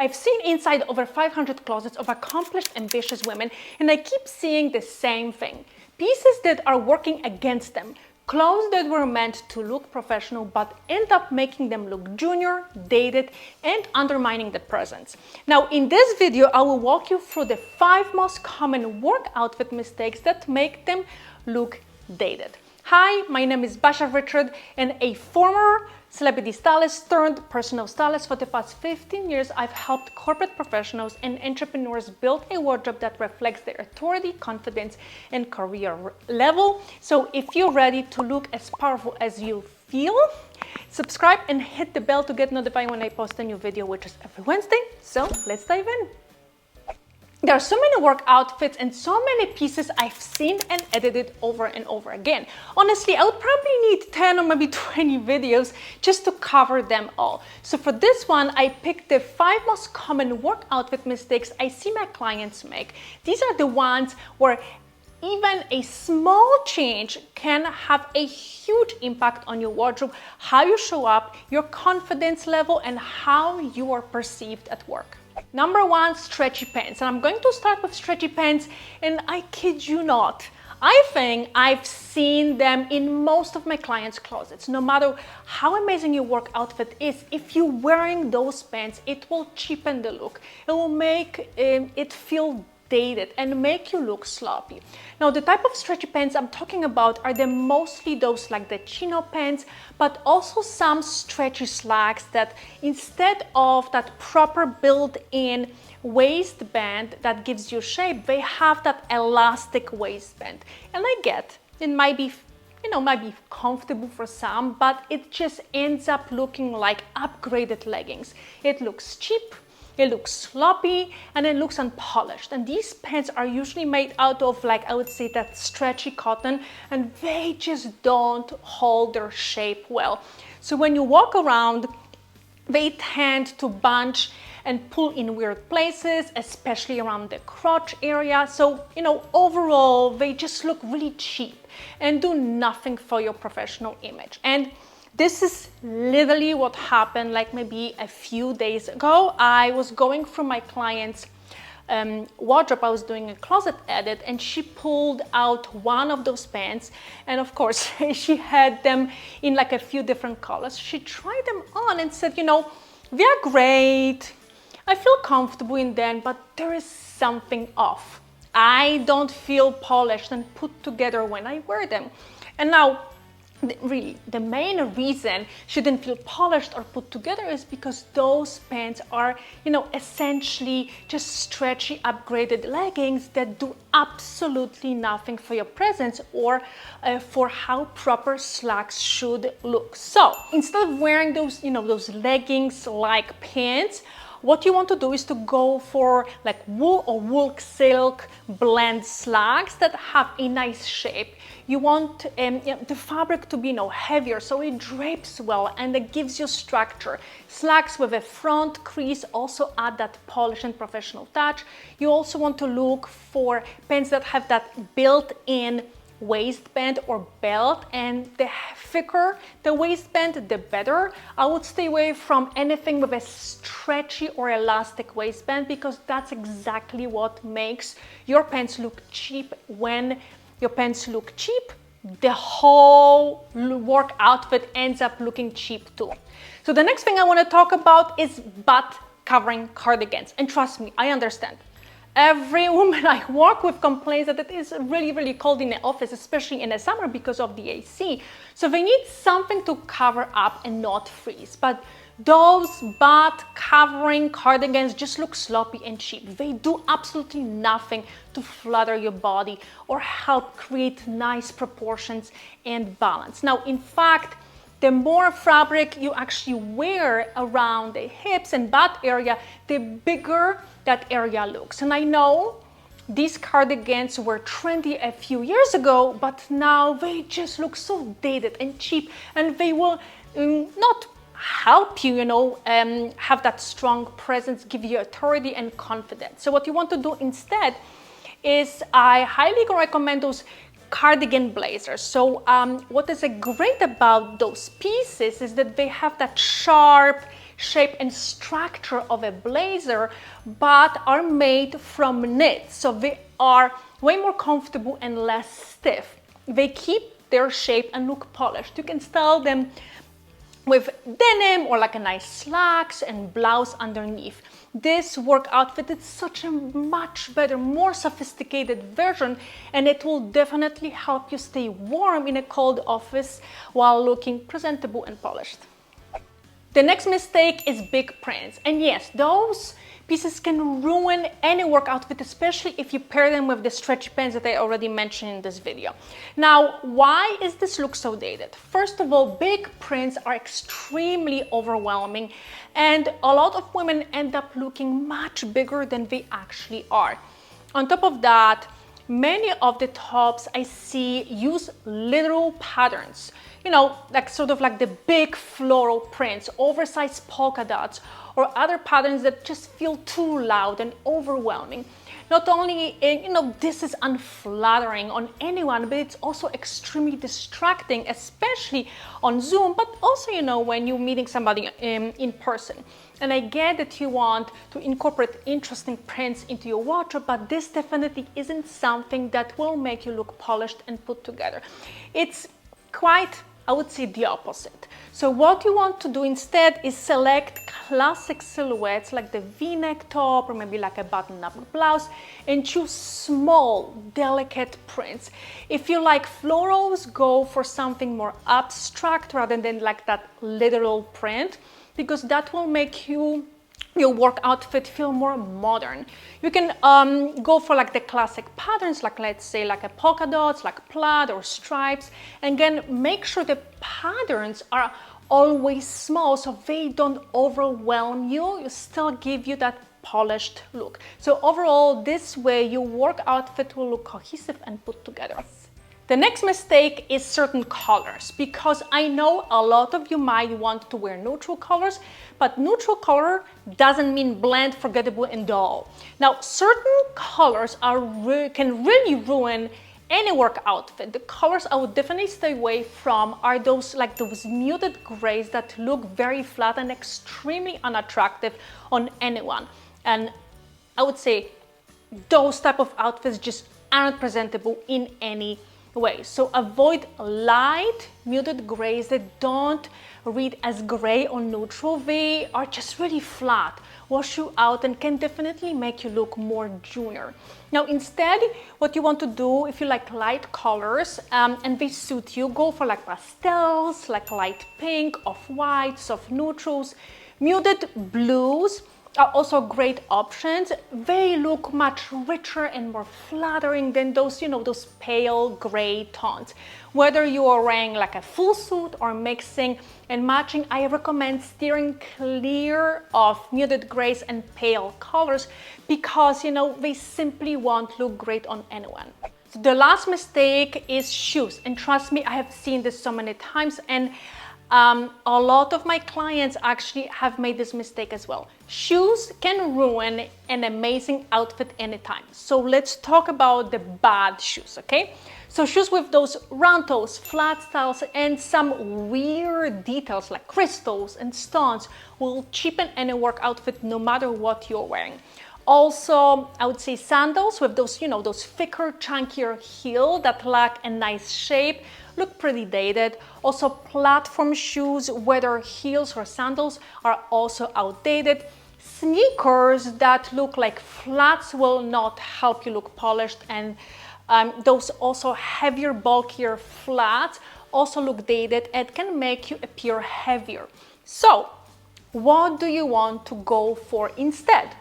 I've seen inside over 500 closets of accomplished, ambitious women, and I keep seeing the same thing. Pieces that are working against them. Clothes that were meant to look professional but end up making them look junior, dated, and undermining the presence. Now, in this video, I will walk you through the 5 most common work outfit mistakes that make them look dated. Hi, my name is Basia Richard, and a former celebrity stylist turned personal stylist. For the past 15 years, I've helped corporate professionals and entrepreneurs build a wardrobe that reflects their authority, confidence, and career level. So if you're ready to look as powerful as you feel, subscribe and hit the bell to get notified when I post a new video, which is every Wednesday. So let's dive in. There are so many work outfits and so many pieces I've seen and edited over and over again. Honestly, I would probably need 10 or maybe 20 videos just to cover them all. So for this one, I picked the 5 most common work outfit mistakes I see my clients make. These are the ones where even a small change can have a huge impact on your wardrobe, how you show up, your confidence level, and how you are perceived at work. Number 1, stretchy pants. And I'm going to start with stretchy pants, and I kid you not, I think I've seen them in most of my clients' closets. No matter how amazing your work outfit is, if you're wearing those pants, it will cheapen the look. It will make it feel dated and make you look sloppy. Now, the type of stretchy pants I'm talking about are mostly those like the chino pants, but also some stretchy slacks that instead of that proper built-in waistband that gives you shape, they have that elastic waistband. And I get it might be comfortable for some, but it just ends up looking like upgraded leggings. It looks cheap, it looks sloppy, and it looks unpolished. And these pants are usually made out of, like, I would say, that stretchy cotton, and they just don't hold their shape well. So when you walk around, they tend to bunch and pull in weird places, especially around the crotch area. So, overall, they just look really cheap and do nothing for your professional image. And this is literally what happened like maybe a few days ago. I was going through my client's wardrobe. I was doing a closet edit, and she pulled out one of those pants, and of course she had them in like a few different colors. She tried them on and said, they're great, I feel comfortable in them, but there is something off. I don't feel polished and put together when I wear them. And now, really, the main reason she didn't feel polished or put together is because those pants are, essentially just stretchy, upgraded leggings that do absolutely nothing for your presence or for how proper slacks should look. So instead of wearing those, those leggings-like pants, what you want to do is to go for like wool or wool silk blend slacks that have a nice shape. You want the fabric to be heavier, so it drapes well and it gives you structure. Slacks with a front crease also add that polish and professional touch. You also want to look for pants that have that built-in waistband or belt, and the thicker the waistband, the better. I would stay away from anything with a stretchy or elastic waistband, because that's exactly what makes your pants look cheap. When your pants look cheap, the whole work outfit ends up looking cheap too. So the next thing I want to talk about is butt covering cardigans. And trust me, I understand. Every woman I work with complains that it is really, really cold in the office, especially in the summer because of the AC. So they need something to cover up and not freeze. But those butt covering cardigans just look sloppy and cheap. They do absolutely nothing to flatter your body or help create nice proportions and balance. Now, in fact, the more fabric you actually wear around the hips and butt area, the bigger that area looks. And I know these cardigans were trendy a few years ago, but now they just look so dated and cheap, and they will not help you, have that strong presence, give you authority and confidence. So what you want to do instead is, I highly recommend those cardigan blazers. So what is great about those pieces is that they have that sharp shape and structure of a blazer, but are made from knit. So they are way more comfortable and less stiff. They keep their shape and look polished. You can style them with denim or like a nice slacks and blouse underneath. This work outfit is such a much better, more sophisticated version, and it will definitely help you stay warm in a cold office while looking presentable and polished. The next mistake is big prints. And yes, those pieces can ruin any work outfit, especially if you pair them with the stretchy pants that I already mentioned in this video. Now, why is this look so dated? First of all, big prints are extremely overwhelming, and a lot of women end up looking much bigger than they actually are. On top of that, many of the tops I see use literal patterns, you know, like sort of like the big floral prints, oversized polka dots, or other patterns that just feel too loud and overwhelming. Not only, you know, this is unflattering on anyone, but it's also extremely distracting, especially on Zoom, but also, you know, when you're meeting somebody in person. And I get that you want to incorporate interesting prints into your wardrobe, but this definitely isn't something that will make you look polished and put together. It's quite, I would say, the opposite. So what you want to do instead is select classic silhouettes like the V-neck top or maybe like a button-up blouse, and choose small, delicate prints. If you like florals, go for something more abstract rather than like that literal print, because that will make your work outfit feel more modern. You can go for like the classic patterns, like let's say like a polka dots, like plaid or stripes. And again, make sure the patterns are always small so they don't overwhelm you. You still give you that polished look. So overall, this way your work outfit will look cohesive and put together. The next mistake is certain colors, because I know a lot of you might want to wear neutral colors, but neutral color doesn't mean bland, forgettable, and dull. Now, certain colors can really ruin any work outfit. The colors I would definitely stay away from are those muted grays that look very flat and extremely unattractive on anyone. And I would say those type of outfits just aren't presentable in any way. So avoid light muted grays that don't read as gray or neutral. They are just really flat, wash you out, and can definitely make you look more junior. Now instead, what you want to do, if you like light colors and they suit you, go for like pastels, like light pink, off-white, soft neutrals. Muted blues are also great options. They look much richer and more flattering than those, you know, those pale gray tones. Whether you are wearing like a full suit or mixing and matching, I recommend steering clear of muted grays and pale colors, because, you know, they simply won't look great on anyone. So the last mistake is shoes, and trust me, I have seen this so many times, and a lot of my clients actually have made this mistake as well. Shoes can ruin an amazing outfit anytime. So let's talk about the bad shoes, okay? So shoes with those round toes, flat styles, and some weird details like crystals and stones will cheapen any work outfit no matter what you're wearing. Also, I would say sandals with those, you know, those thicker, chunkier heel that lack a nice shape look pretty dated. Also, platform shoes, whether heels or sandals, are also outdated. Sneakers that look like flats will not help you look polished, and those also heavier, bulkier flats also look dated and can make you appear heavier. So, what do you want to go for instead?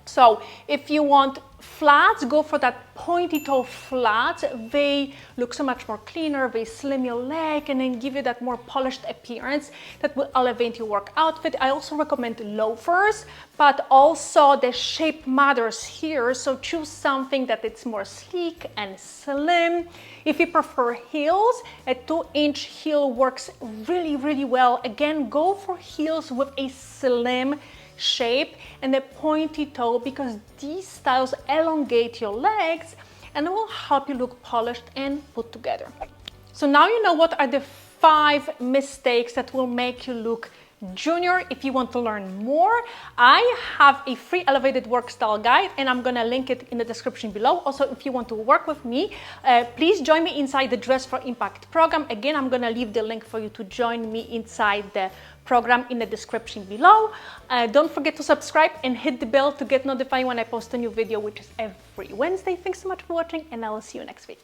So if you want flats, go for that pointy toe flats. They look so much more cleaner, they slim your leg and then give you that more polished appearance that will elevate your work outfit. I also recommend loafers, but also the shape matters here. So choose something that it's more sleek and slim. If you prefer heels, a 2-inch heel works really, really well. Again, go for heels with a slim shape and a pointy toe, because these styles elongate your legs and will help you look polished and put together. So now you know what are the 5 mistakes that will make you look Junior if you want to learn more. I have a free elevated work style guide and I'm gonna link it in the description below. Also, if you want to work with me, please join me inside the Dress for Impact program. Again, I'm gonna leave the link for you to join me inside the program in the description below. Don't forget to subscribe and hit the bell to get notified when I post a new video, which is every Wednesday. Thanks so much for watching and I will see you next week.